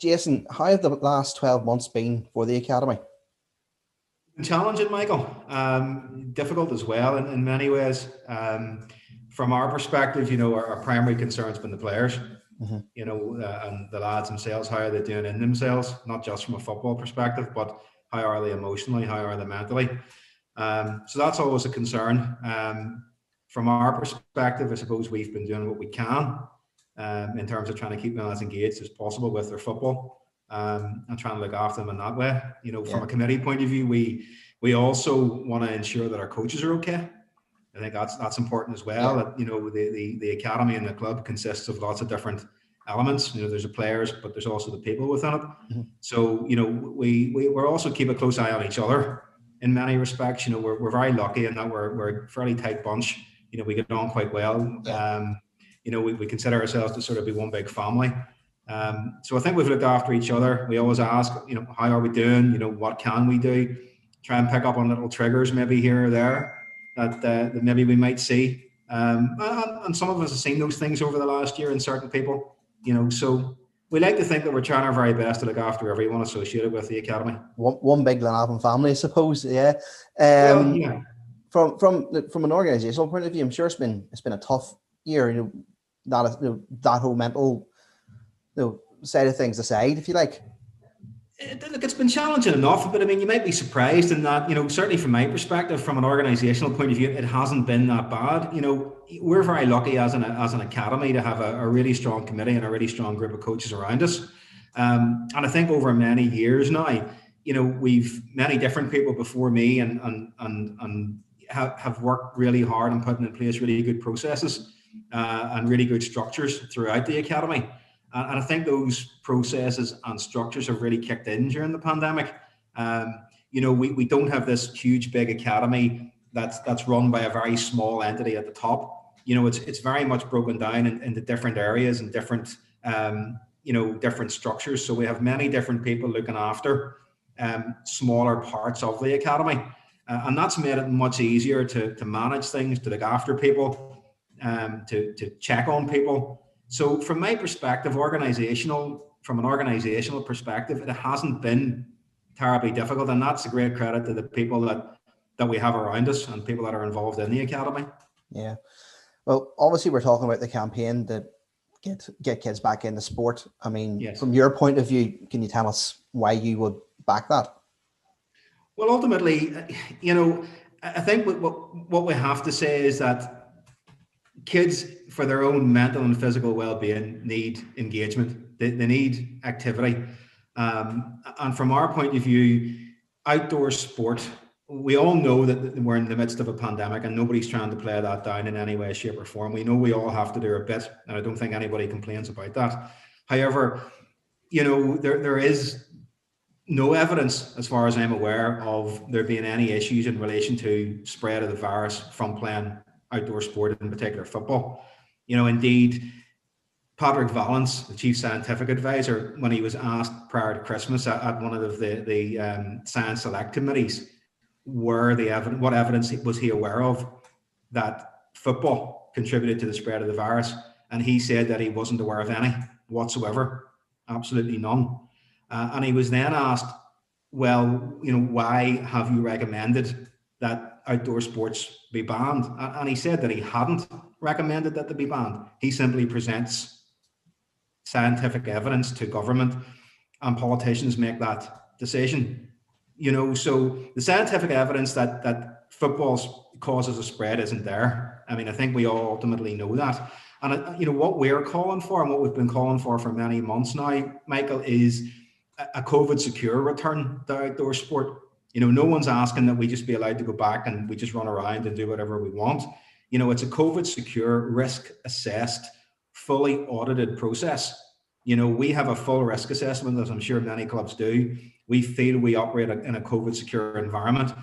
Jason, how have the last 12 months been for the academy? Challenging, Michael. Difficult as well in many ways. From our perspective, our primary concern has been the players, and the lads themselves. How are they doing in themselves? Not just from a football perspective, but how are they emotionally? How are they mentally? So that's always a concern. From our perspective, I suppose we've been doing what we can in terms of trying to keep them as engaged as possible with their football. And trying to look after them in that way. From a committee point of view, we also want to ensure that our coaches are okay. I think that's important as well. That, the academy and the club consists of lots of different elements. There's the players, but there's also the people within it. Mm-hmm. So we're also keep a close eye on each other in many respects. We're very lucky in that we're a fairly tight bunch. We get on quite well. Yeah. We consider ourselves to sort of be one big family. So I think we've looked after each other. We always ask, how are we doing? What can we do? Try and pick up on little triggers maybe here or there that maybe we might see. And some of us have seen those things over the last year in certain people, so we like to think that we're trying our very best to look after everyone associated with the academy. One big Glenavon family, I suppose. Yeah. Yeah. From an organisational point of view, I'm sure it's been a tough year. That whole mental side of things aside, if you like. Look, it's been challenging enough, but I mean, you might be surprised in that, certainly from my perspective, from an organisational point of view, it hasn't been that bad. We're very lucky as an academy to have a really strong committee and a really strong group of coaches around us. And I think over many years now, we've many different people before me and have worked really hard and putting in place really good processes and really good structures throughout the academy. And I think those processes and structures have really kicked in during the pandemic. We don't have this huge, big academy that's run by a very small entity at the top. It's very much broken down into different areas and different, different structures. So we have many different people looking after smaller parts of the academy. And that's made it much easier to manage things, to look after people, to check on people. So from my perspective, from an organizational perspective, it hasn't been terribly difficult. And that's a great credit to the people that we have around us and people that are involved in the academy. Yeah. Well, obviously we're talking about the campaign to get kids back into sport. I mean, yes. From your point of view, can you tell us why you would back that? Well, ultimately, I think what we have to say is that kids, for their own mental and physical well-being, need engagement. They need activity. And from our point of view, outdoor sport, we all know that we're in the midst of a pandemic and nobody's trying to play that down in any way, shape or form. We know we all have to do our bit, and I don't think anybody complains about that. However, there is no evidence, as far as I'm aware, of there being any issues in relation to spread of the virus from playing outdoor sport, in particular football. Indeed, Patrick Vallance, the chief scientific advisor, when he was asked prior to Christmas at one of the science select committees, what evidence was he aware of that football contributed to the spread of the virus, and he said that he wasn't aware of any whatsoever, absolutely none. And he was then asked, well, why have you recommended that outdoor sports be banned? And he said that he hadn't recommended that they be banned. He simply presents scientific evidence to government, and politicians make that decision. So the scientific evidence that football causes a spread isn't there. I mean, I think we all ultimately know that. And what we're calling for, and what we've been calling for many months now, Michael, is a COVID secure return to outdoor sport. No one's asking that we just be allowed to go back and we just run around and do whatever we want. It's a COVID secure, risk assessed, fully audited process. We have a full risk assessment, as I'm sure many clubs do. We feel we operate in a COVID secure environment,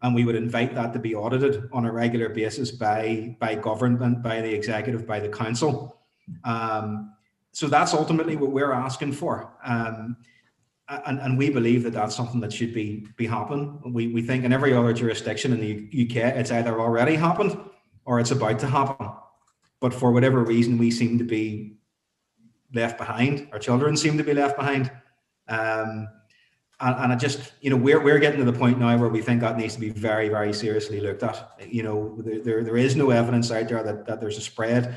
and we would invite that to be audited on a regular basis by government, by the executive, by the council. So that's ultimately what we're asking for. And we believe that that's something that should be happening. We think in every other jurisdiction in the UK, it's either already happened or it's about to happen. But for whatever reason, we seem to be left behind. Our children seem to be left behind. And I just, we're getting to the point now where we think that needs to be very, very seriously looked at. There is no evidence out there that there's a spread.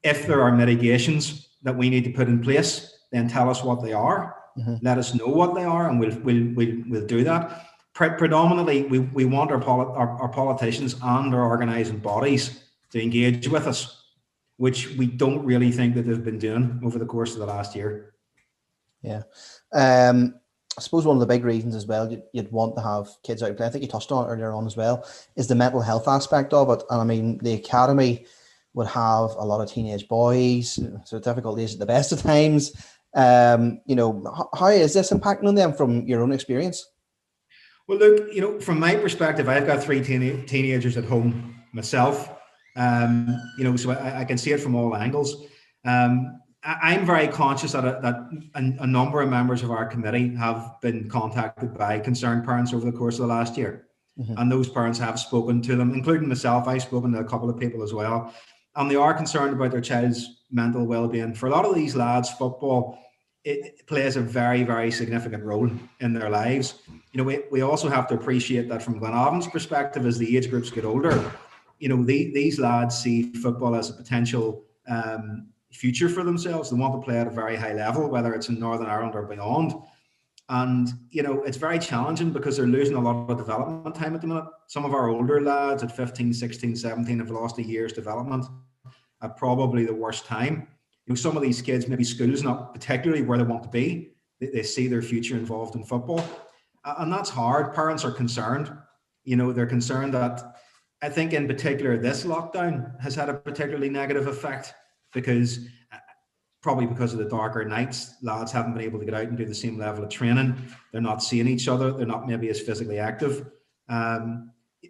If there are mitigations that we need to put in place, then tell us what they are. Mm-hmm. Let us know what they are, and we'll do that. Predominantly, we want our politicians and our organising bodies to engage with us, which we don't really think that they've been doing over the course of the last year. Yeah. I suppose one of the big reasons as well you'd want to have kids out and play, I think you touched on it earlier on as well, is the mental health aspect of it. And I mean, the academy would have a lot of teenage boys, so difficult days at the best of times. How is this impacting on them from your own experience? Well, look, from my perspective, I've got 3 teenagers at home myself. So I can see it from all angles. I'm very conscious that a number of members of our committee have been contacted by concerned parents over the course of the last year. Mm-hmm. And those parents have spoken to them, including myself. I've spoken to a couple of people as well. And they are concerned about their child's mental well-being. For a lot of these lads, football, it plays a very, very significant role in their lives. We also have to appreciate that from Glenavon's perspective, as the age groups get older, these lads see football as a potential future for themselves. They want to play at a very high level, whether it's in Northern Ireland or beyond. And, it's very challenging because they're losing a lot of development time at the minute. Some of our older lads at 15, 16, 17 have lost a year's development at probably the worst time. Some of these kids, maybe school's not particularly where they want to be. They see their future involved in football. And that's hard. Parents are concerned. They're concerned that, I think in particular, this lockdown has had a particularly negative effect because of the darker nights, lads haven't been able to get out and do the same level of training. They're not seeing each other. They're not maybe as physically active.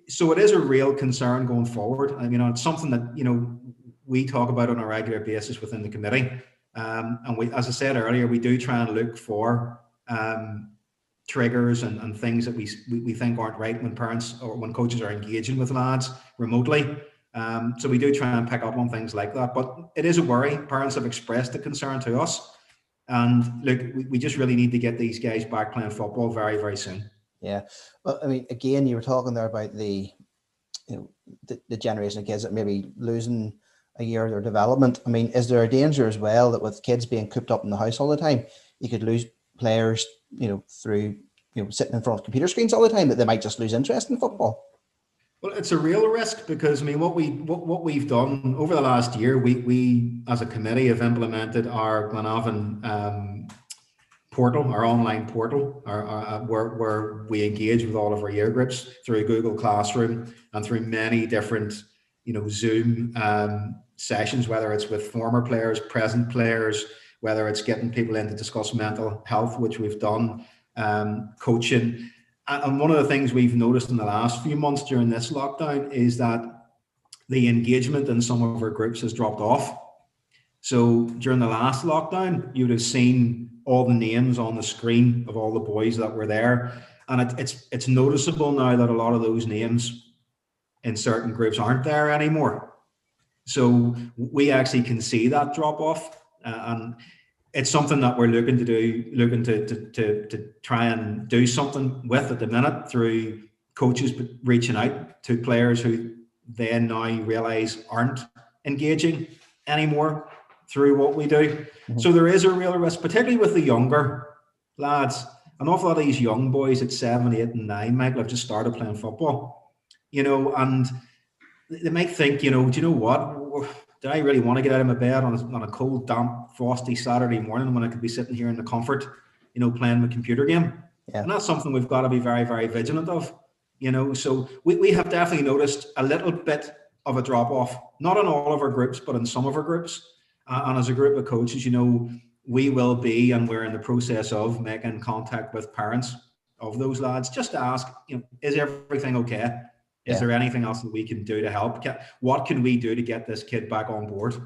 So it is a real concern going forward. It's something that, we talk about on a regular basis within the committee. And we, as I said earlier, we do try and look for triggers and things that we think aren't right when parents or when coaches are engaging with lads remotely. So we do try and pick up on things like that, but it is a worry. Parents have expressed a concern to us, and look, we just really need to get these guys back playing football very, very soon. Yeah, well, I mean, again, you were talking there about the generation of kids that maybe losing a year of their development. I mean, is there a danger as well that with kids being cooped up in the house all the time, you could lose players, through sitting in front of computer screens all the time, that they might just lose interest in football? Well, it's a real risk because what we've done over the last year, we as a committee have implemented our Glenavon portal, our online portal, where we engage with all of our year groups through Google Classroom and through many different Zoom sessions, whether it's with former players, present players, whether it's getting people in to discuss mental health, which we've done, coaching. And one of the things we've noticed in the last few months during this lockdown is that the engagement in some of our groups has dropped off. So during the last lockdown, you would have seen all the names on the screen of all the boys that were there. And it's noticeable now that a lot of those names in certain groups aren't there anymore. So we actually can see that drop off. And it's something that we're looking to try and do something with at the minute through coaches reaching out to players who then now realise aren't engaging anymore through what we do. Mm-hmm. So there is a real risk, particularly with the younger lads. An awful lot of these young boys at 7, 8 and 9, Michael, have just started playing football, and they might think, do you know what? Do I really want to get out of my bed on a cold, damp, frosty Saturday morning when I could be sitting here in the comfort, playing my computer game? Yeah. And that's something we've got to be very, very vigilant of, So we have definitely noticed a little bit of a drop off, not in all of our groups, but in some of our groups. And as a group of coaches, we will be, and we're in the process of making contact with parents of those lads just to ask, is everything okay? Is there anything else that we can do to help? What can we do to get this kid back on board?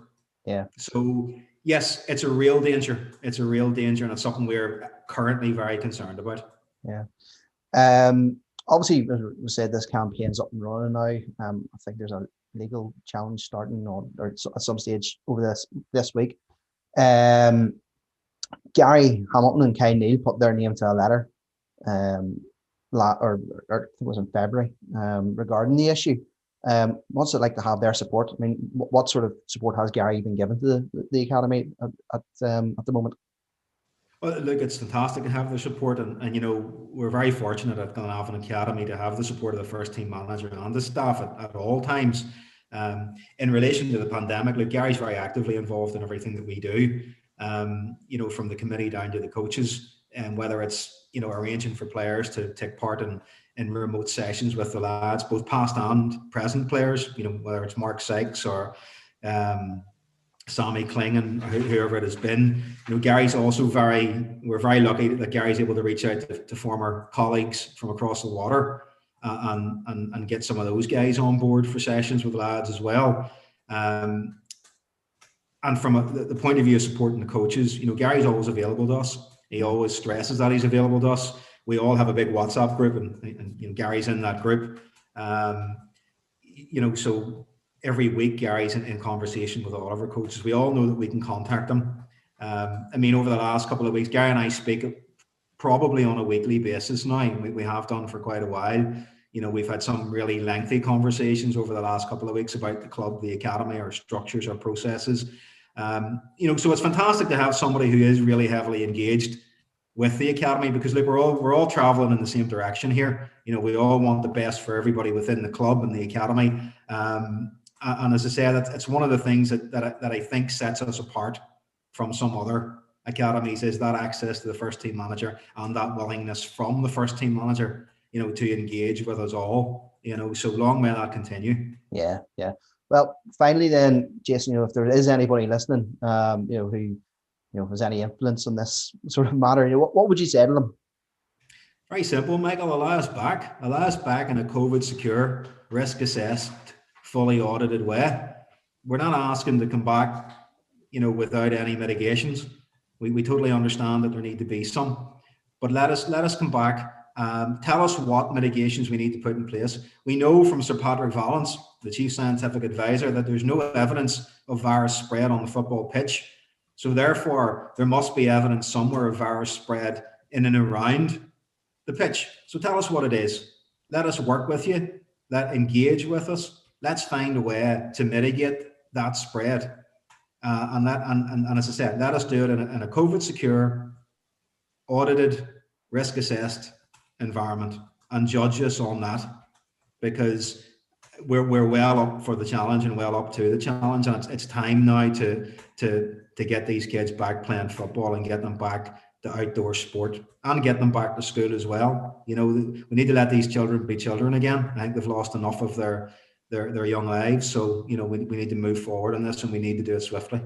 Yeah. So yes, it's a real danger. It's a real danger, and it's something we're currently very concerned about. Yeah. Obviously, as we said, this campaign's up and running now. I think there's a legal challenge starting or at some stage over this week. Gary Hamilton and Kyle Neal put their name to a letter, um, or I think it was in February, regarding the issue. What's it like to have their support? I mean, what sort of support has Gary been given to the academy at the moment? Well, look, it's fantastic to have the support, and you know we're very fortunate at Glenavon Academy to have the support of the first team manager and the staff at all times. In relation to the pandemic, look, Gary's very actively involved in everything that we do. You know, from the committee down to the coaches, and whether it's you know arranging for players to take part in remote sessions with the lads, both past and present players. You know, whether it's Mark Sykes or um, Sammy Klingon, whoever it has been. You know, Gary's also we're very lucky that Gary's able to reach out to former colleagues from across the water, and get some of those guys on board for sessions with lads as well. And from the point of view of supporting the coaches, you know, Gary's always available to us. He always stresses that he's available to us. We all have a big WhatsApp group, and you know, Gary's in that group. You know, so every week Gary's in conversation with all of our coaches. We all know that we can contact them. I mean, over the last couple of weeks, Gary and I speak probably on a weekly basis now. We have done for quite a while. You know, we've had some really lengthy conversations over the last couple of weeks about the club, the academy, our structures, our processes. You know, so it's fantastic to have somebody who is really heavily engaged with the academy, because look, we're all traveling in the same direction here. You know, we all want the best for everybody within the club and the academy. And as I said, it's one of the things that I think sets us apart from some other academies, is that access to the first team manager and that willingness from the first team manager, you know, to engage with us all. You know, so long may that continue. Yeah, yeah. Well, finally, then, Jason, you know, if there is anybody listening, you know, who has any influence on this sort of matter, you know, what would you say to them? Very simple, Michael. Allow us back. Allow us back in a COVID secure, risk assessed, fully audited way. We're not asking to come back, you know, without any mitigations. We totally understand that there need to be some, but let us come back. Tell us what mitigations we need to put in place. We know from Sir Patrick Vallance, the Chief Scientific Advisor, that there's no evidence of virus spread on the football pitch. So therefore, there must be evidence somewhere of virus spread in and around the pitch. So tell us what it is. Let us work with you. Let engage with us. Let's find a way to mitigate that spread. And as I said, let us do it in a COVID secure, audited, risk assessed environment, and judge us on that, because we're well up for the challenge and well up to the challenge, and it's time now to get these kids back playing football and get them back to outdoor sport and get them back to school as well. You know, we need to let these children be children again. I think they've lost enough of their young lives. So, you know, we need to move forward on this, and we need to do it swiftly.